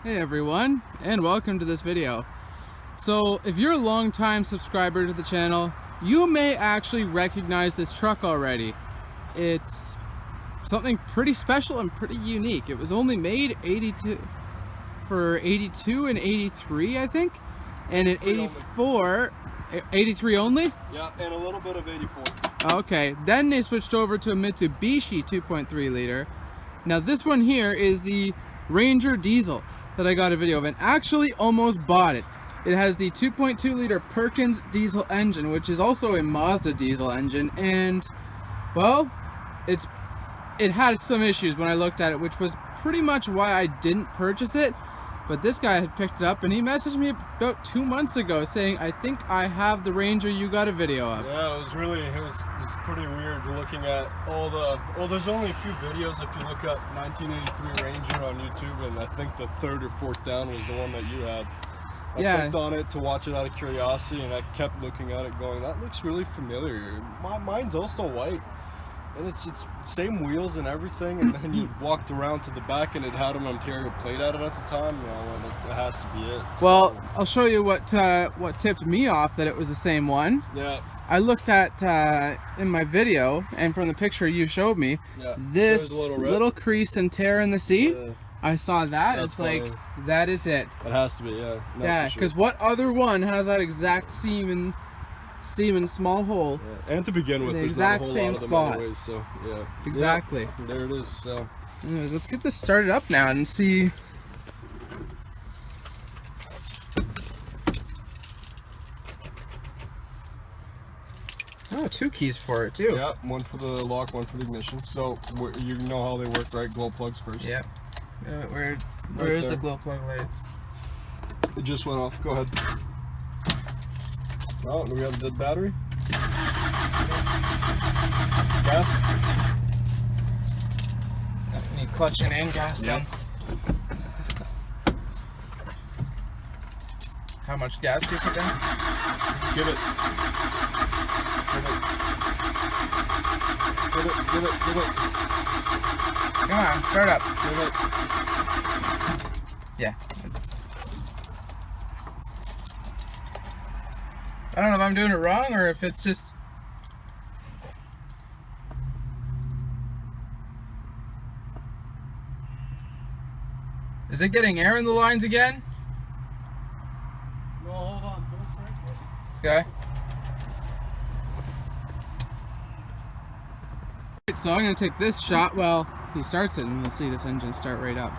Hey everyone, and welcome to this video. So if you're a long-time subscriber to the channel, you may actually recognize this truck already. It's something pretty special and pretty unique. It was only made 82 and 83, I think, and in 84, 83 only? Yeah, and a little bit of 84. Okay, then they switched over to a Mitsubishi 2.3 liter. Now this one here is the Ranger diesel that I got a video of and actually almost bought it. It has the 2.2 liter Perkins diesel engine, which is also a Mazda diesel engine, and well, it had some issues when I looked at it, which was pretty much why I didn't purchase it. But this guy had picked it up and he messaged me about 2 months ago saying, I think I have the Ranger you got a video of. Yeah, it was pretty weird looking at all the, well, there's only a few videos if you look up 1983 Ranger on YouTube, and I think the third or fourth down was the one that you had. I clicked on it to watch it out of curiosity, and I kept looking at it going, that looks really familiar. Mine's also white. And it's same wheels and everything, and then you walked around to the back and it had an Ontario plate at it at the time, you know, and it has to be it. Well, so. I'll show you what tipped me off that it was the same one. Yeah. I looked at in my video, and from the picture you showed me, this little crease and tear in the seat. Yeah. I saw that. That's it's funny. like, that is it. It has to be, yeah. No, yeah, because what other one has that exact seam and small hole? Yeah. And to begin with, the there's exact not a whole same lot of them spot. anyways, so yeah. Exactly. Yeah, there it is. So. Anyways, let's get this started up now and see. Oh, 2 keys for it too. Yeah, one for the lock, one for the ignition. So you know how they work, right? Glow plugs first. Yeah. Where Right is there. the glow plug light? It just went off. Go ahead. Oh, do we have the battery? Gas? Need clutching and gas then. How much gas do you put down? Give it. Give it. Come on, start up. Give it. Yeah. I don't know if I'm doing it wrong or if it's just... Is it getting air in the lines again? No, hold on. Don't break it. Okay. Alright, so I'm going to take this shot while he starts it, and we'll see this engine start right up.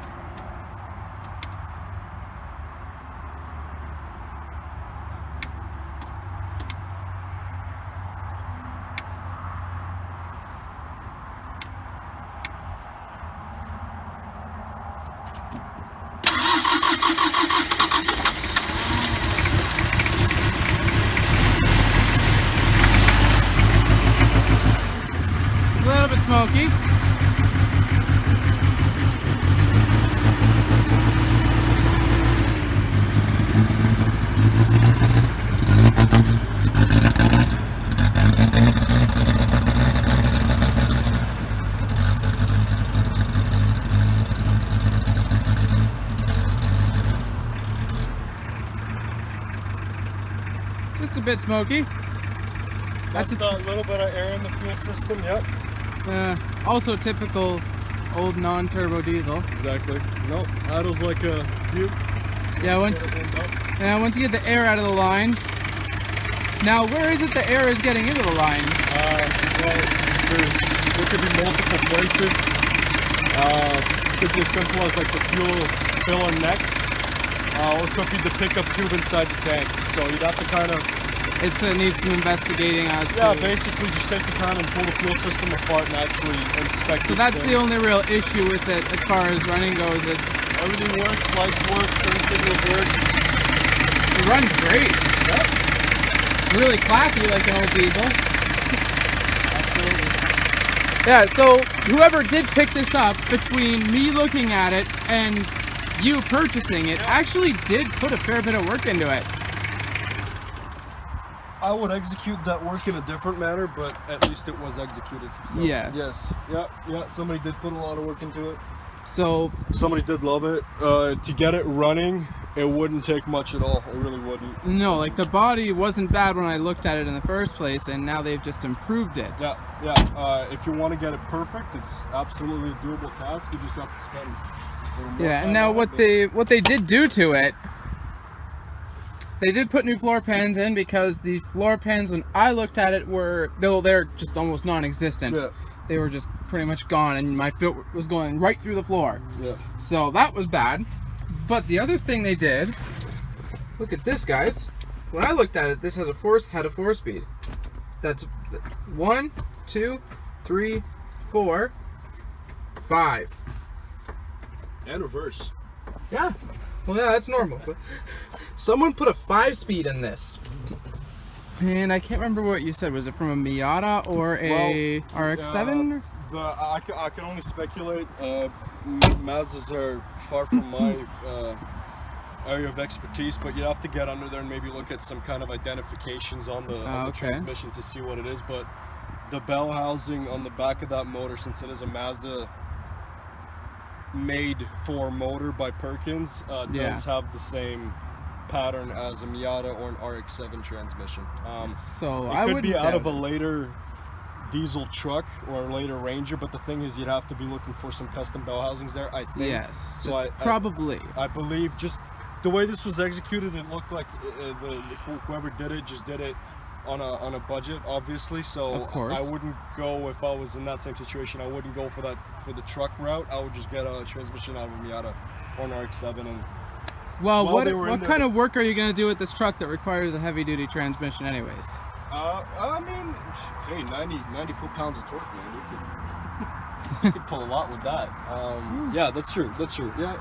A little bit smoky. Just a bit smoky. That's a little bit of air in the fuel system, yep. Also typical old non-turbo diesel. Exactly. Nope, idles like a butte. Yeah, once you get the air out of the lines. Now, where is it the air is getting into the lines? Well, there could be multiple places. Could be as simple as like the fuel filler neck, or it could be the pickup tube inside the tank. So you'd have to kind of... It needs some investigating as to... Yeah, basically just take the time and pull the fuel system apart and actually inspect it. So that's the only real issue with it as far as running goes. It's everything works, lights work, turn signals work. It runs great. Yep. Really clappy like an old diesel. Absolutely. Yeah, so whoever did pick this up, between me looking at it and you purchasing it, actually did put a fair bit of work into it. I would execute that work in a different manner, but at least it was executed. So, Yes. Yes. Yeah. Somebody did put a lot of work into it. So Somebody did love it. To get it running, it wouldn't take much at all. It really wouldn't. no, like the body wasn't bad when I looked at it in the first place, and now they've just improved it. Yeah. If you want to get it perfect, it's absolutely a doable task. You just have to spend. a little more Yeah, time and now on what it, they did do to it, they did put new floor pans in, because the floor pans when I looked at it they're just almost non-existent. Yeah. They were just pretty much gone, and my foot was going right through the floor. Yeah. So that was bad. But the other thing they did, look at this, guys. When I looked at it, this has a 4-speed. That's 1, 2, 3, 4, 5. And reverse. Yeah. Well, yeah, that's normal. But someone put a 5-speed in this. And I can't remember what you said. Was it from a Miata or a RX-7? I can only speculate. Mazdas are far from my area of expertise, but you have to get under there and maybe look at some kind of identifications on the Okay. transmission to see what it is. But the bell housing on the back of that motor, since it is a Mazda made for motor by Perkins, Yeah. does have the same pattern as a Miata or an RX-7 transmission. So It I could would be out of a later diesel truck or a later Ranger, but the thing is, you'd have to be looking for some custom bell housings there, I think. Yes. So I probably. I believe just the way this was executed, it looked like whoever did it just did it on a budget, obviously. So Of course. I wouldn't go, if I was in that same situation, I wouldn't go for the truck route. I would just get a transmission out of a Miata or an RX-7 and. Well, While they were in what there- kind of work are you going to do with this truck that requires a heavy-duty transmission anyways? I mean, hey, 90 foot-pounds of torque, man. You could pull a lot with that. Yeah, that's true. Yeah,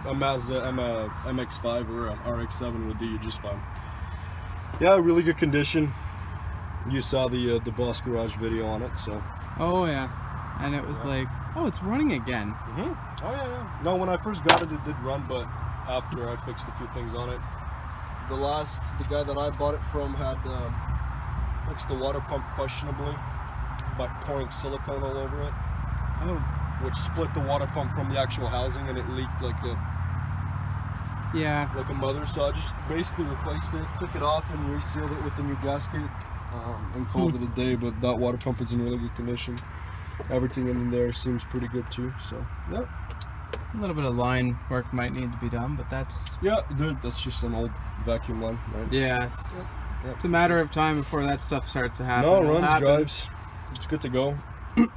a Mazda MX-5 or an RX-7 would do you just fine. Yeah, really good condition. You saw the Boss Garage video on it, so. Oh, yeah. And it was like, oh, it's running again. Oh yeah. No, when I first got it, it did run, but after I fixed a few things on it, the guy that I bought it from had fixed the water pump questionably by pouring silicone all over it, Oh, which split the water pump from the actual housing, and it leaked like yeah. a mother. So I just basically replaced it, took it off, and resealed it with the new gasket, and called it a day. But that water pump is in really good condition. Everything in there seems pretty good too. So yeah. A little bit of line work might need to be done, but that's... Yeah, dude, that's just an old vacuum line, right? Yeah, it's a matter of time before that stuff starts to happen. No, It'll runs, happen. drives. It's good to go. And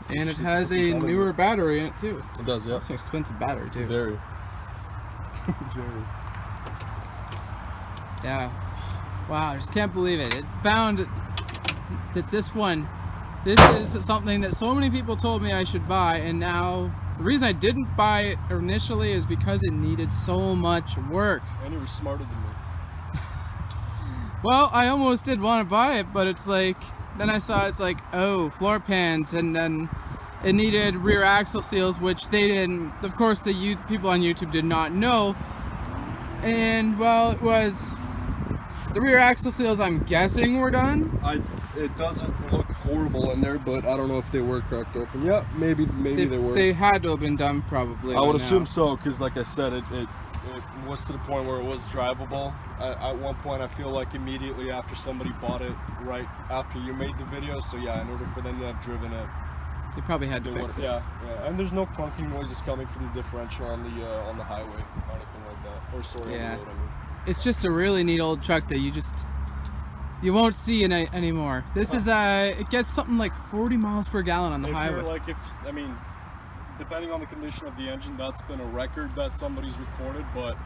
it Just has put some a time into newer it. battery in it, too. It does, yeah. It's an expensive battery, too. Very. Very. Yeah. Wow, I just can't believe it. It found that this is something that so many people told me I should buy, and now the reason I didn't buy it initially is because it needed so much work. And you were smarter than me. Well, I almost did want to buy it, but it's like, then I saw it's like, oh, floor pans, and then it needed rear axle seals, which they didn't, of course the people on YouTube did not know. And well, it was, the rear axle seals I'm guessing were done. It doesn't look horrible in there, but I don't know if they were cracked open. Yeah, maybe they were. They had to have been done probably. I would by now. assume so, because like I said, it was to the point where it was drivable. At one point, I feel like immediately after somebody bought it, right after you made the video. So yeah, in order for them to have driven it, They probably had to they fix would, it. yeah. And there's no clunking noises coming from the differential on the highway or anything like that. Or sorry, Yeah. on the road, I mean. It's just a really neat old truck that you won't see anymore. This is it gets something like 40 miles per gallon on the If highway. you're like, depending on the condition of the engine, that's been a record that somebody's recorded, but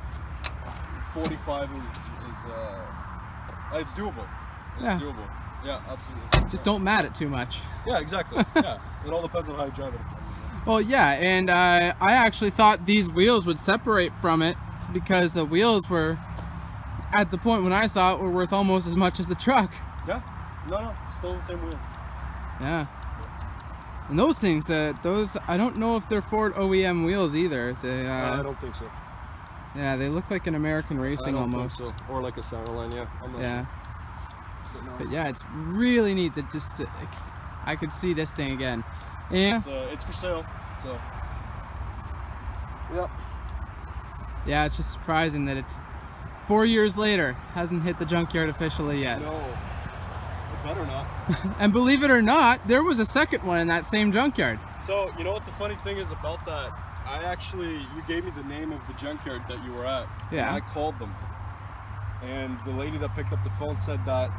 45 is it's doable. It's Yeah. doable. Yeah, absolutely. Just don't mat it too much. Yeah, exactly. Yeah, it all depends on how you drive it. Well, yeah, and I actually thought these wheels would separate from it because the wheels were, at the point when I saw it, were worth almost as much as the truck. Yeah, no, still the same wheel. Yeah. And those things, I don't know if they're Ford OEM wheels either. They, I don't think so. yeah, they look like an American I Racing don't almost. think so. Or like a Centerline, yeah. I'm not Yeah. sure. But no. But yeah, it's really neat that just I could see this thing again. And It's for sale, so Yep. Yeah, it's just surprising that it's 4 years later hasn't hit the junkyard officially yet. No, it better not. And believe it or not, there was a second one in that same junkyard. So, you know what the funny thing is about that? You gave me the name of the junkyard that you were at. Yeah. And I called them. And the lady that picked up the phone said that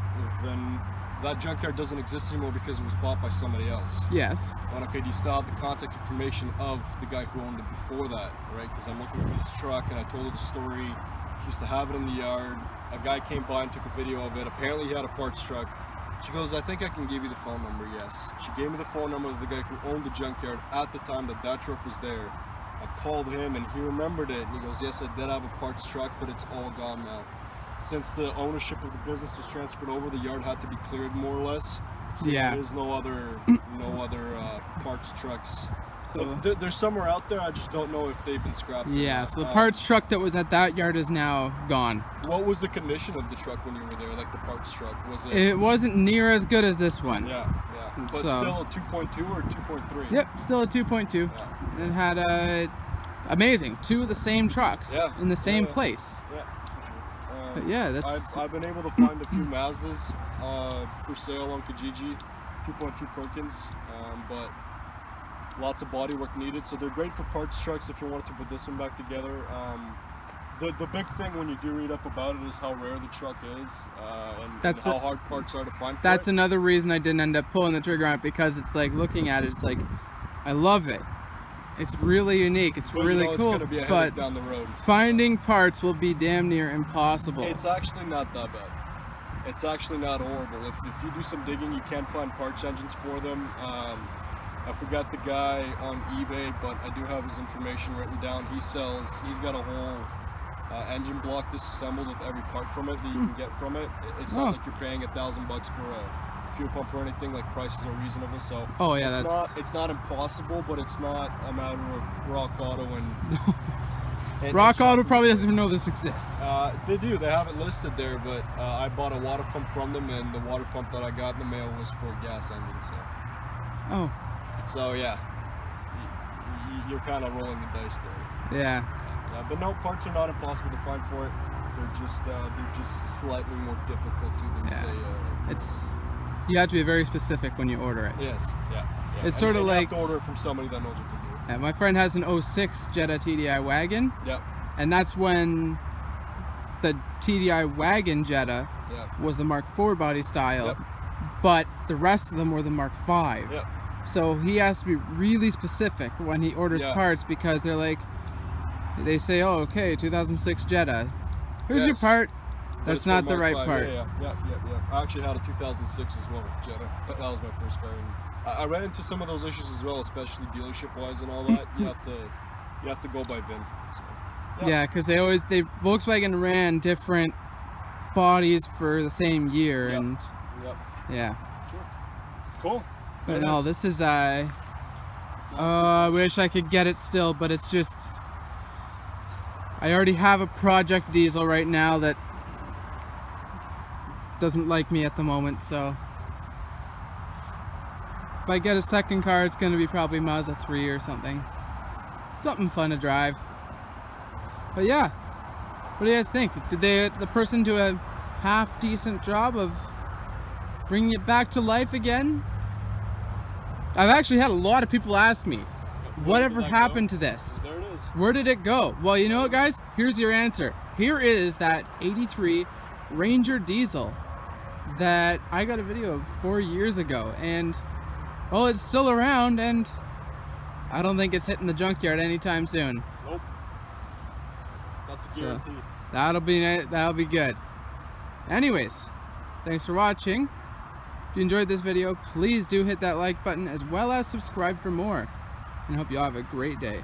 then that junkyard doesn't exist anymore because it was bought by somebody else. Yes. But okay, do you still have the contact information of the guy who owned it before that, right? Because I'm looking for this truck and I told her the story. He used to have it in the yard. A guy came by and took a video of it. Apparently he had a parts truck. She goes, I think I can give you the phone number, yes. She gave me the phone number of the guy who owned the junkyard at the time that that truck was there. I called him and he remembered it. And he goes, yes, I did have a parts truck, but it's all gone now. Since the ownership of the business was transferred over, the yard had to be cleared more or less. So Yeah. There's no other parts trucks. So There's somewhere out there, I just don't know if they've been scrapped. or yeah, not. so the parts truck that was at that yard is now gone. What was the condition of the truck when you were there, like the parts truck? Was it? It wasn't near as good as this one. Yeah. But So- still a 2.2 or 2.3? Yep, still a 2.2. Yeah. It had amazing, two of the same trucks Yeah. in the same Yeah. place. Yeah. But yeah, that's I've been able to find a few Mazdas for sale on Kijiji, 2.2 Perkins, but lots of body work needed. So they're great for parts trucks if you wanted to put this one back together. The big thing when you do read up about it is how rare the truck is and how hard parts are to find for that's it. another reason I didn't end up pulling the trigger on it, because it's like looking at it, it's like I love it. It's really unique. It's But, really you know, cool. It's gonna be a But headache down the road. finding parts will be damn near impossible. It's actually not that bad. It's actually not horrible. If you do some digging, you can find parts engines for them. I forgot the guy on eBay, but I do have his information written down. He's got a whole engine block disassembled with every part from it that you can get from it. It's not like you're paying $1,000 for a fuel pump or anything. Like, prices are reasonable, so Oh, yeah, it's not impossible, but it's not a matter of Rock Auto and Rock Auto probably doesn't even know this exists. They do. They have it listed there, but I bought a water pump from them, and the water pump that I got in the mail was for a gas engine. So yeah, you're kind of rolling the dice there. Yeah. But no, parts are not impossible to find for it. They're just slightly more difficult to than say. You have to be very specific when you order it. Yes. Yeah. It's sort of you like have to order it from somebody that knows what to do. my friend has an 06 Jetta TDI wagon. Yep. And that's when the TDI wagon Jetta Yep. was the Mark IV body style, Yep. but the rest of them were the Mark V. Yep. So he has to be really specific when he orders Yeah. parts, because they say, oh, okay, 2006 Jetta. Here's your Yes. part. But That's it's for not the Mark right V. part. Yeah. I actually had a 2006 as well with Jetta. That was my first car. And I ran into some of those issues as well, especially dealership-wise and all that. You have to go by VIN. So, Yeah, because Volkswagen ran different bodies for the same year, Yep. and Yep. yeah. Sure. Cool. But no, this is I wish I could get it still, but it's just I already have a Project Diesel right now that doesn't like me at the moment, so if I get a second car, it's going to be probably Mazda 3 or something. Something fun to drive. But yeah, what do you guys think? Did the person do a half decent job of bringing it back to life again? I've actually had a lot of people ask me, whatever happened to this? There it is. Where did it go? Well, you know what, guys? Here's your answer. Here is that 83 Ranger diesel that I got a video of 4 years ago, and well, it's still around, and I don't think it's hitting the junkyard anytime soon. Nope. That's a So, guarantee. that'll be good. Anyways, thanks for watching. If you enjoyed this video, please do hit that like button, as well as subscribe for more. And I hope you all have a great day.